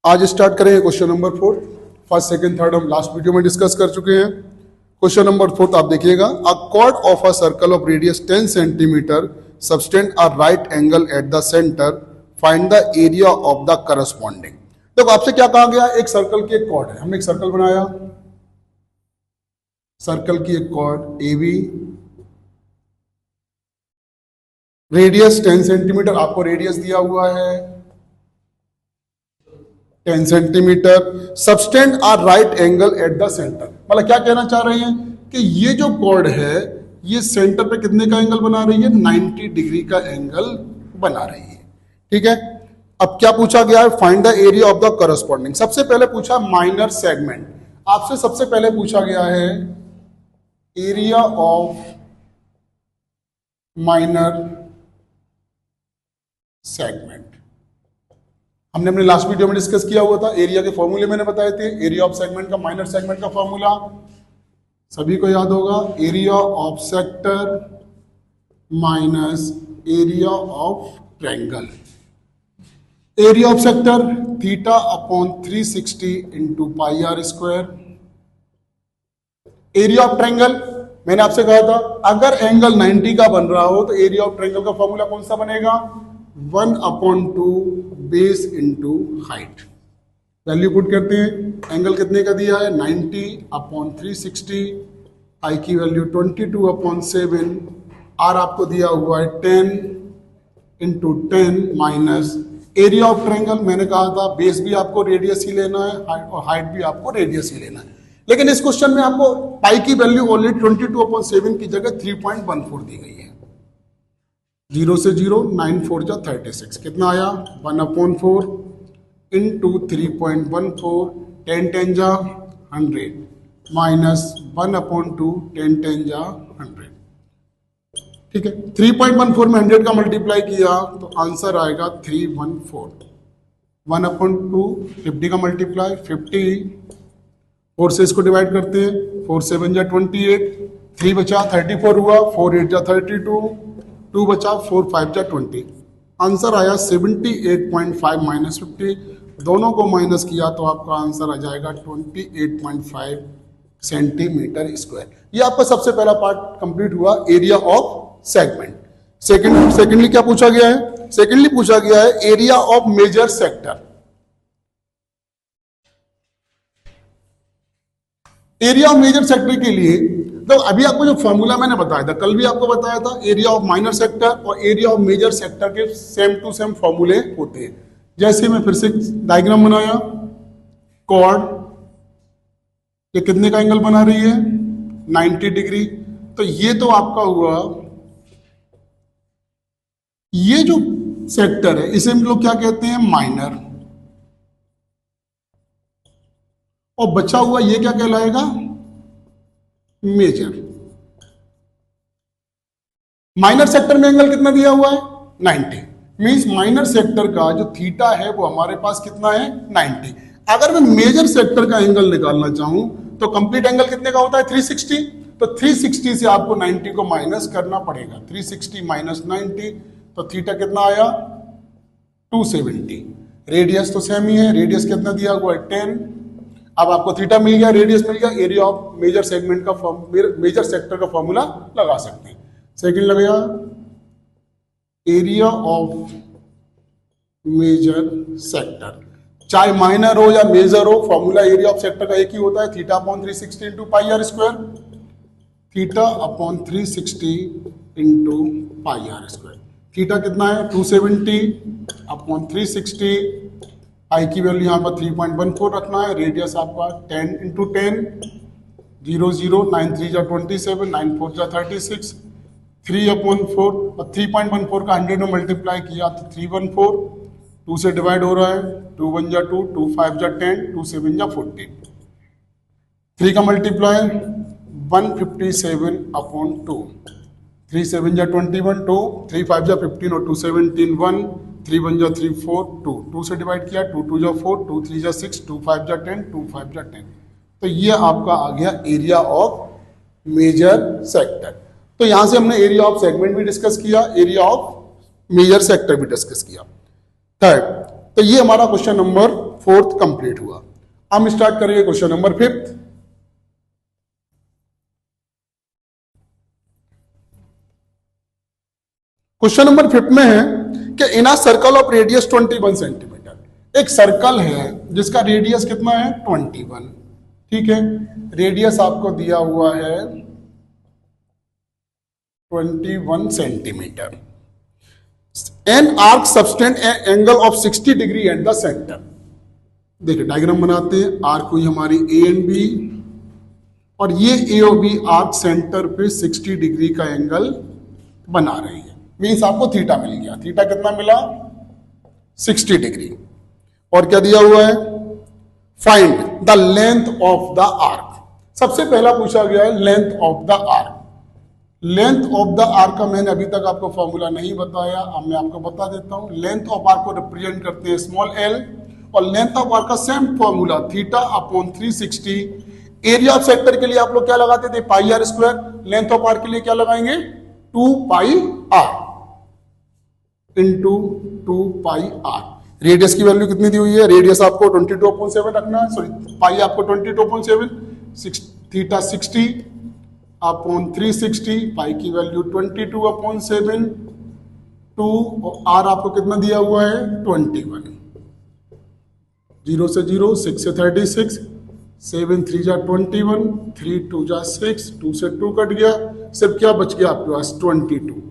आज स्टार्ट करेंगे question number 4। First second third हम लास्ट वीडियो में डिस्कस कर चुके हैं। क्वेश्चन नंबर 4 आप देखिएगा, अ cord of a circle of radius 10 centimetre subtend a right angle at the centre, find the area of the corresponding. देखो आपसे क्या कहा गया, एक सर्कल की एक कॉर्ड है, हमने एक सर्कल बनाया, सर्कल की एक chord A B, radius 10 centimetre, आपको रेडियस दिया हुआ है 10 centimetre, subtend a right angle at the centre. मतलब क्या कहना चाह रहे हैं कि ये जो कॉर्ड है ये सेंटर पे कितने का एंगल बना रही है, 90 डिग्री का एंगल बना रही है। ठीक है, अब क्या पूछा गया है, find the area of the corresponding. सबसे पहले पूछा माइनर सेगमेंट, आपसे सबसे पहले पूछा गया है एरिया ऑफ माइनर सेगमेंट। हमने अपने लास्ट वीडियो में डिस्कस किया हुआ था, एरिया के फॉर्मूले मैंने बताए थे, एरिया ऑफ सेगमेंट का, माइनर सेगमेंट का फॉर्मूला सभी को याद होगा, area of sector minus area of triangle. Area of sector theta upon 360 into pi are square. Area of triangle मैंने आपसे कहा था अगर एंगल 90 का बन रहा हो तो एरिया ऑफ ट्रायंगल का फॉर्मूला कौन सा बनेगा, 1/2 base into height. Value put करते हैं, एंगल कितने का दिया है 90/360, आई की वैल्यू 22/7, आर आपको दिया हुआ है 10 into 10 minus area of triangle. मैंने कहा था बेस भी आपको रेडियस ही लेना है और हाइट भी आपको रेडियस ही लेना है, लेकिन इस क्वेश्चन में आपको पाई की वैल्यू ऑलरेडी 22/7 की जगह 3.14 दी गई है। 0 से 0 9 4 जा 36, कितना आया 1/4 इंटू 3.14, 10 10 जा 100 माइनस 1/2 10 10 जा 100। ठीक है, 3.14 में 100 का मल्टीप्लाई किया तो आंसर आएगा 314। 1/2 50 का मल्टीप्लाई 50, 4 से इसको डिवाइड करते हैं, 4 7 जा 28, 3 बचा 34 हुआ, 4 8 जा 32, 2 बचा 4 5 जा 20, आंसर आया 78.5 माइनस 50, दोनों को माइनस किया तो आपका आंसर आ जाएगा 28.5 सेंटीमीटर स्क्वायर। ये आपका सबसे पहला पार्ट कंप्लीट हुआ, एरिया ऑफ सेगमेंट। सेकेंडली क्या पूछा गया है, सेकेंडली पूछा गया है area of major sector. Area of major sector के लिए तो अभी आपको जो फॉर्मूला मैंने बताया था, कल भी आपको बताया था, एरिया ऑफ माइनर सेक्टर और एरिया ऑफ मेजर सेक्टर के सेम टू सेम फॉर्मूले होते हैं। जैसे मैं फिर से डायग्राम बनाया, कॉर्ड ये कितने का एंगल बना रही है 90 डिग्री, तो ये तो आपका हुआ, ये जो सेक्टर है इसे हम लोग क्या कहते हैं माइनर, और बचा हुआ ये क्या कहलाएगा मेजर। माइनर सेक्टर में एंगल कितना दिया हुआ है 90, मींस माइनर सेक्टर का जो थीटा है वो हमारे पास कितना है 90। अगर मैं मेजर सेक्टर का एंगल निकालना चाहूं तो कंप्लीट एंगल कितने का होता है 360, तो 360 से आपको 90 को माइनस करना पड़ेगा, 360 माइनस 90 तो थीटा कितना आया 270। रेडियस तो सेम ही है, रेडियस कितना दिया हुआ है 10। अब आपको थीटा मिल गया, रेडियस मिल गया, एरिया ऑफ मेजर सेगमेंट का मेजर सेक्टर का फॉर्मूला लगा सकते हैं। सेकंड लगेगा एरिया ऑफ मेजर सेक्टर, चाहे माइनर हो या मेजर हो, फॉर्मूला एरिया ऑफ सेक्टर का एक ही होता है, theta upon 360 into pi are square, theta upon 360 into pi are square. Theta कितना है 270 अपॉन 360, आई की वैल्यू यहाँ पर 3.14 रखना है, रेडियस आपका 10 इंटू 10, 0 0 9 3 जा 27, 9 4 जा 36, 3/4 और 3.14 का 100 में मल्टीप्लाई किया तो 314, 2 से डिवाइड हो रहा है, 2 1 जा 2, 2 5 जा 10, 2 7 जा 14, 3 का मल्टीप्लाई 157/2, 3 7 जा 21, 2 3 5 जा 15 और 2 17 1, 3 1 जा 3 4 2, 2 से डिवाइड किया, 2 2 जा 4, 2 3 जा 6, 2 5 जा 10, 2 5 जा 10, तो ये आपका आ गया एरिया ऑफ मेजर सेक्टर। तो यहां से हमने एरिया ऑफ सेगमेंट भी डिस्कस किया, एरिया ऑफ मेजर सेक्टर भी डिस्कस किया। थर्ड, तो ये हमारा क्वेश्चन नंबर फोर्थ कंप्लीट हुआ। हम स्टार्ट करेंगे क्वेश्चन नंबर 5। क्वेश्चन नंबर 5 में है कि in a circle of radius 21 centimetre, एक सर्कल है जिसका रेडियस कितना है 21, ठीक है। रेडियस आपको दिया हुआ है 21 centimetre. An arc subtend angle of 60 degree at the centre. देखिए डायग्राम बनाते हैं। आर्क हुई हमारी ए एंड बी, और ये ए और बी आर्क सेंटर पे 60 डिग्री का एंगल बना रही है। मीन्स आपको थीटा मिल गया। थीटा कितना मिला 60 डिग्री। और क्या दिया हुआ है find the length of the arc. सबसे पहला पूछा गया है length of the arc. Length of the arc का मैंने अभी तक आपको फॉर्मूला नहीं बताया, अब मैं आपको बता देता हूं। लेंथ ऑफ आर्क को रिप्रेजेंट करते हैं स्मॉल एल, और लेंथ ऑफ आर्क का same formula theta upon 360। Area of sector के लिए आप लोग क्या लगाते थे pi are square, length of arc के लिए क्या लगाएंगे 2 pi R into 2 pi R. Radius की वैल्यू कितनी दी हुई है, रेडियस आपको 22/7 रखना है, सॉरी पाई आपको 22/7, थीटा 60 अपॉन 360, पाई की वैल्यू 22/7, 2 और आर आपको कितना दिया हुआ है 21। 0 से 0, 6 से 36, 7 3 जा 21, 3 2 जा 6, 2 से 2 कट गया, सिर्फ क्या बच गया आपके पास 22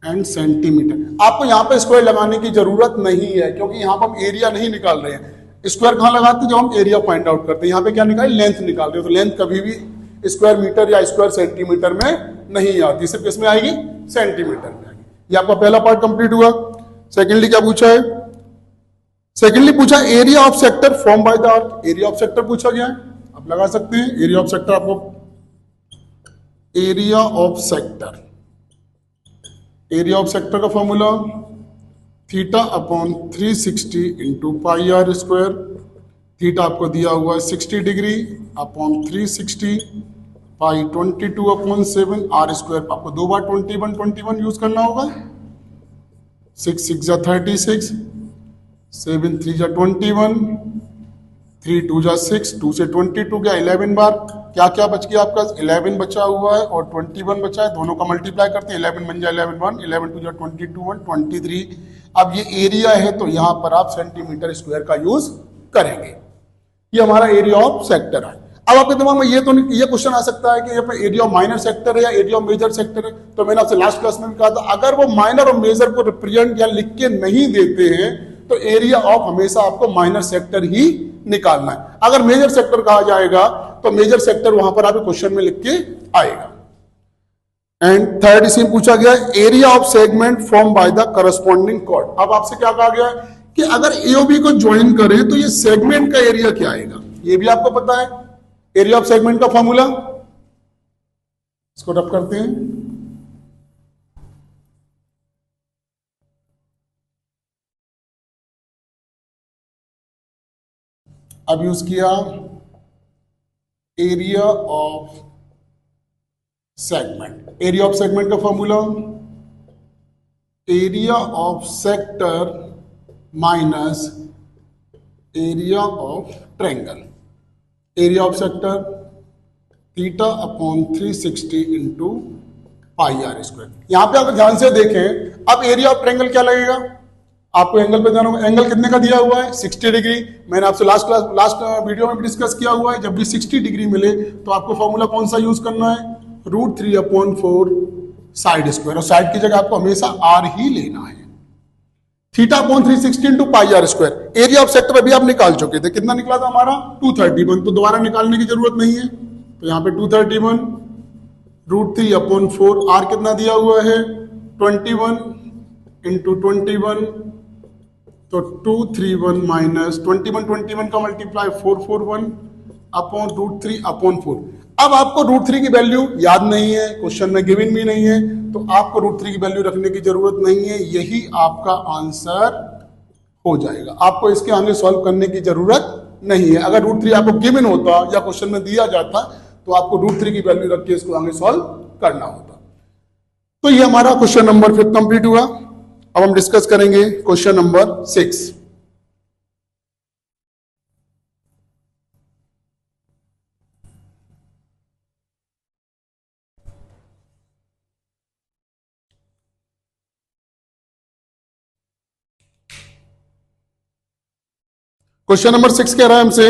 एंड सेंटीमीटर। आपको यहाँ पे स्क्वायर लगाने की जरूरत नहीं है, क्योंकि यहाँ पर हम एरिया नहीं निकाल रहे हैं। स्क्वायर कहाँ लगाते हैं जब हम एरिया फाइंड आउट करते हैं। यहाँ पे क्या निकाले लेंथ निकाल रहे हो, तो लेंथ कभी भी स्क्वायर मीटर या स्क्वायर सेंटीमीटर में नहीं आती, सिर्फ इसमें आएगी सेंटीमीटर में आएगी। ये आपका पहला पार्ट कंप्लीट हुआ। सेकेंडली क्या पूछा है, सेकेंडली पूछा area of sector form by the arc. Area of sector पूछा गया है, आप लगा सकते हैं एरिया ऑफ सेक्टर। आपको area of sector, area of sector का formula theta upon 360 into pi are square. Theta आपको दिया हुआ है 60 degree upon 360, pi 22/7, r square आपको 2 बार 21 यूज करना होगा। 6 6 जा 36, 7 3 जा 21, 3 2 जा 6, 2 से 22 गया 11 बार। क्या क्या बच गया आपका 11 बचा हुआ है और 21 बचा है, दोनों का मल्टीप्लाई करते हैं। 11 बन जाए 11 1, 11 2 जा 22 1, 23। अब ये एरिया है तो यहां पर आप सेंटीमीटर स्क्वायर का यूज करेंगे। ये हमारा एरिया ऑफ सेक्टर है। अब आपके दिमाग में ये क्वेश्चन आ सकता है कि ये पे एरिया ऑफ माइनर सेक्टर है या एरिया ऑफ मेजर सेक्टर है। तो मैंने आपसे लास्ट क्लास में भी कहा था, अगर वो माइनर और मेजर को रिप्रेजेंट या लिख के नहीं देते हैं तो एरिया ऑफ हमेशा आपको माइनर सेक्टर ही निकालना है। अगर मेजर सेक्टर कहा जाएगा तो मेजर सेक्टर वहां पर आपके क्वेश्चन में लिख के आएगा। एंड थर्ड इसमें पूछा गया area of segment form by the corresponding chord. अब आपसे क्या कहा गया है कि अगर एओबी को ज्वाइन करें तो ये सेगमेंट का एरिया क्या आएगा, ये भी आपको पता है। एरिया ऑफ सेगमेंट का फॉर्मूला इसको रब करते हैं। अब यूज किया area of segment. Area of segment का formula area of sector minus area of triangle. Area of sector theta upon 360 into pi are square. यहां पे अगर ध्यान से देखें, अब एरिया ऑफ ट्रायंगल क्या लगेगा, आपको एंगल पे ध्यान होगा। एंगल कितने का दिया हुआ है 60 डिग्री। मैंने आपसे लास्ट वीडियो में भी डिस्कस किया हुआ है, जब भी 60 डिग्री मिले तो आपको फॉर्मूला कौन सा यूज करना है √3/4 साइड स्क्वायर, और साइड की जगह आपको हमेशा आर ही लेना है। Theta upon 360 into pi are square. Area of sector अभी आप निकाल चुके थे, कितना निकला था हमारा 231, तो दोबारा निकालने की जरूरत नहीं है। तो यहाँ पे 231 √3/4, आर कितना दिया हुआ है 21 इंटू 21, तो 231 माइनस 21 का मल्टीप्लाई 441 अपॉन √3/4। अब आपको √3 की वैल्यू याद नहीं है, क्वेश्चन में गिवन भी नहीं है, तो आपको √3 की वैल्यू रखने की जरूरत नहीं है। यही आपका आंसर हो जाएगा, आपको इसके आगे सॉल्व करने की जरूरत नहीं है। अगर √3 आपको गिवन होता या क्वेश्चन में दिया जाता तो आपको √3 की वैल्यू रख के इसको आगे सॉल्व करना होता। तो ये हमारा क्वेश्चन नंबर 5 कंप्लीट हुआ। अब हम डिस्कस करेंगे क्वेश्चन नंबर 6। क्वेश्चन नंबर 6 कह रहा है हमसे,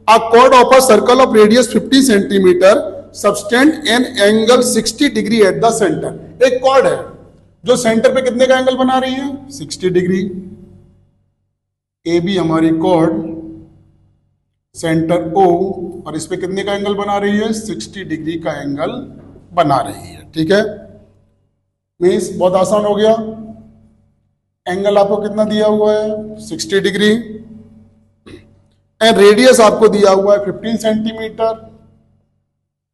अ chord of a circle of radius 50 centimetre subtend an angle 60 degree at the centre. एक कॉर्ड है जो सेंटर पे कितने का एंगल बना रही है, 60 डिग्री। ए बी हमारी कॉर्ड, सेंटर O, और इस पे कितने का एंगल बना रही है, 60 डिग्री का एंगल बना रही है। ठीक है, मीन्स बहुत आसान हो गया। एंगल आपको कितना दिया हुआ है, 60 डिग्री, एंड रेडियस आपको दिया हुआ है 15 सेंटीमीटर।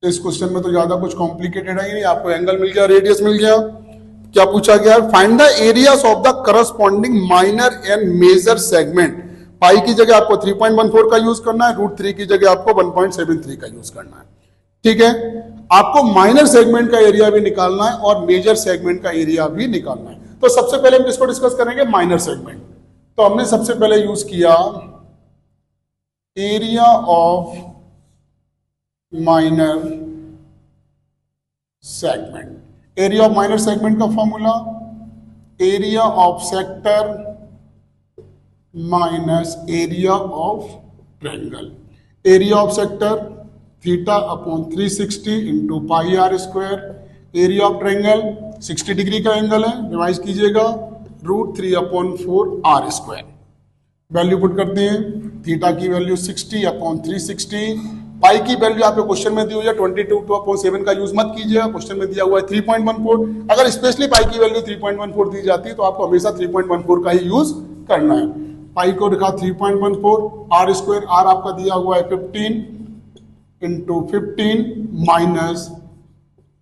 इस क्वेश्चन में तो ज्यादा कुछ कॉम्प्लिकेटेड है ही नहीं, आपको एंगल मिल गया, रेडियस मिल गया। क्या पूछा गया, find the areas of the corresponding minor and major segment. Pi की जगह आपको 3.14 का यूज करना है, √3 की जगह आपको 1.73 का यूज करना है। ठीक है, आपको माइनर सेगमेंट का एरिया भी निकालना है और मेजर सेगमेंट का एरिया भी निकालना है। तो सबसे पहले हम किसको डिस्कस करेंगे, माइनर सेगमेंट। तो हमने सबसे पहले यूज किया area of minor segment. Area of minor segment का formula area of sector minus area of triangle. Area of sector theta upon 360 into pi are square. Area of triangle 60 degree का angle है, revise कीजिएगा, √3/4 are square. Value put करते हैं, theta की value 60 upon 360, पाई की value आपको question में दी हुई है 22/7 का यूज मत कीजिएगा, क्वेश्चन में दिया हुआ है 3.14। अगर स्पेशली पाई की वैल्यू 3.14 दी जाती है तो आपको हमेशा 3.14 का ही यूज करना है। पाई को लिखा 3.14, आर स्क्वायर, आर आपका दिया हुआ है 15 इंटू 15 माइनस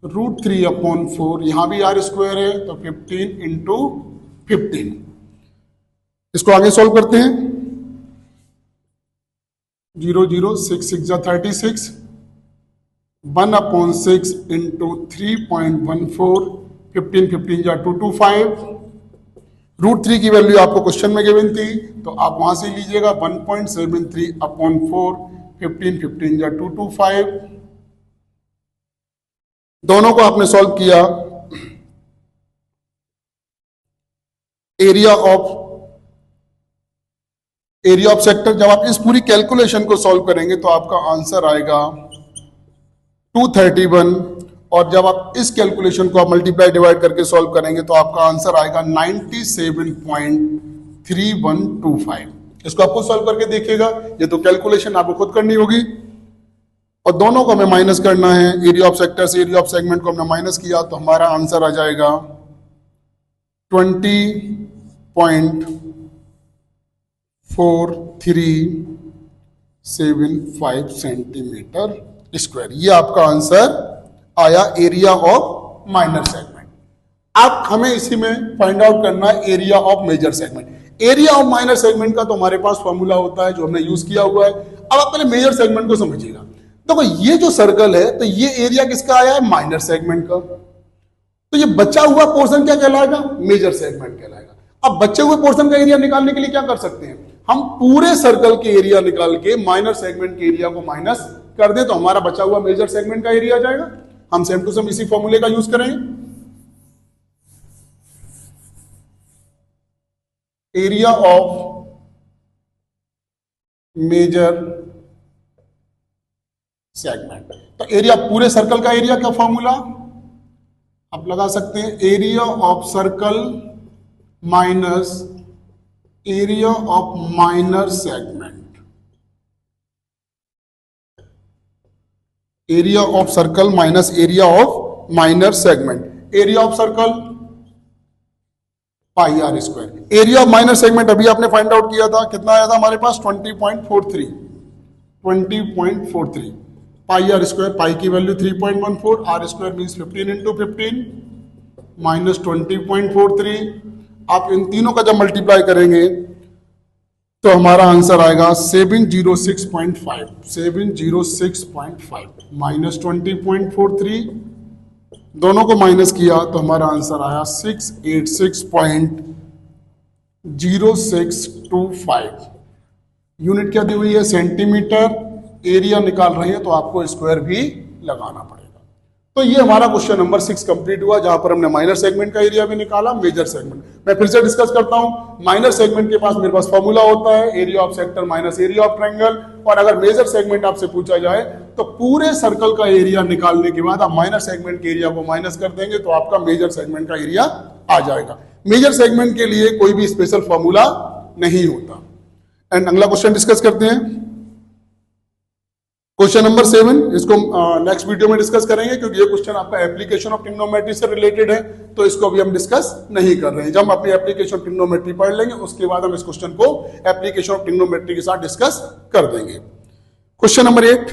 √3/4, यहां भी आर स्क्वायर है तो 15 इंटू 15। इसको आगे सॉल्व करते हैं, 0 0 6 6 जा 36, 1/6 इंटू 3.14, 15 15 जा 225। √3 की वैल्यू आपको क्वेश्चन में गिवन थी तो आप वहां से लीजिएगा 1.73/4, 15 15 जा 225। दोनों को आपने सॉल्व किया, एरिया ऑफ सेक्टर, जब आप इस पूरी कैलकुलेशन को सॉल्व करेंगे तो आपका आंसर आएगा 231, और जब आप इस कैलकुलेशन को आप मल्टीप्लाई डिवाइड करके सॉल्व करेंगे तो आपका आंसर आएगा 97.3125। इसको आपको सॉल्व करके देखिएगा, ये तो कैलकुलेशन आपको खुद करनी होगी, और दोनों को हमें माइनस करना है। एरिया ऑफ सेक्टर से एरिया ऑफ सेगमेंट को हमने माइनस किया तो हमारा आंसर आ जाएगा 20.4375 सेंटीमीटर स्क्वायर। ये आपका आंसर आया एरिया ऑफ माइनर सेगमेंट। अब हमें इसी में फाइंड आउट करना है area of major segment. Area of minor segment का तो हमारे पास फॉर्मूला होता है जो हमने यूज किया हुआ है। अब आप पहले मेजर सेगमेंट को समझिएगा। देखो ये जो सर्कल है तो ये एरिया किसका आया है, माइनर सेगमेंट का। तो ये बचा हुआ पोर्शन क्या कहलाएगा, मेजर सेगमेंट कहलाएगा। अब बचे हुए पोर्शन का एरिया निकालने के लिए क्या कर सकते हैं, हम पूरे सर्कल के एरिया निकाल के माइनर सेगमेंट के एरिया को माइनस कर दे तो हमारा बचा हुआ मेजर सेगमेंट का एरिया आ जाएगा। हम सेम टू सेम इसी फॉर्मूले का यूज करेंगे। एरिया ऑफ मेजर सेगमेंट, तो एरिया पूरे सर्कल का एरिया का फॉर्मूला आप लगा सकते हैं, area of circle minus area of minor segment. Area of circle minus area of minor segment. Area of circle pi are square. Area of minor segment अभी आपने फाइंड आउट किया था, कितना आया था हमारे पास 20.43 पाई आर स्क्वायर। पाई की value 3.14, r square means 15 into 15 minus 20.43। आप इन तीनों का जब मल्टीप्लाई करेंगे तो हमारा आंसर आएगा 706.5 माइनस 20.43। दोनों को माइनस किया तो हमारा आंसर आया 686.0625। यूनिट क्या दी हुई है, सेंटीमीटर। एरिया निकाल रहे हैं तो आपको स्क्वायर भी लगाना पड़ेगा। तो ये हमारा क्वेश्चन नंबर 6 कंप्लीट हुआ, जहां पर हमने माइनर सेगमेंट का एरिया भी निकाला, मेजर सेगमेंट। मैं फिर से डिस्कस करता हूं। माइनर सेगमेंट के पास मेरे पास फॉर्मूला होता है area of sector minus area of triangle, और अगर मेजर सेगमेंट आपसे पूछा जाए तो पूरे सर्कल का एरिया निकालने के बाद आप माइनर सेगमेंट के एरिया को माइनस कर देंगे तो आपका मेजर सेगमेंट का एरिया आ जाएगा। मेजर सेगमेंट के लिए कोई भी स्पेशल फॉर्मूला नहीं होता। एंड अगला क्वेश्चन डिस्कस करते हैं, क्वेश्चन नंबर 7। इसको नेक्स्ट वीडियो में डिस्कस करेंगे, क्योंकि ये क्वेश्चन आपका एप्लीकेशन ऑफ ट्रिग्नोमेट्री से रिलेटेड है, तो इसको अभी हम डिस्कस नहीं कर रहे हैं। जब हम अपनी एप्लीकेशन ऑफ ट्रिग्नोमेट्री पढ़ लेंगे उसके बाद हम इस क्वेश्चन को एप्लीकेशन ऑफ ट्रिग्नोमेट्री के साथ डिस्कस कर देंगे। Question number 8,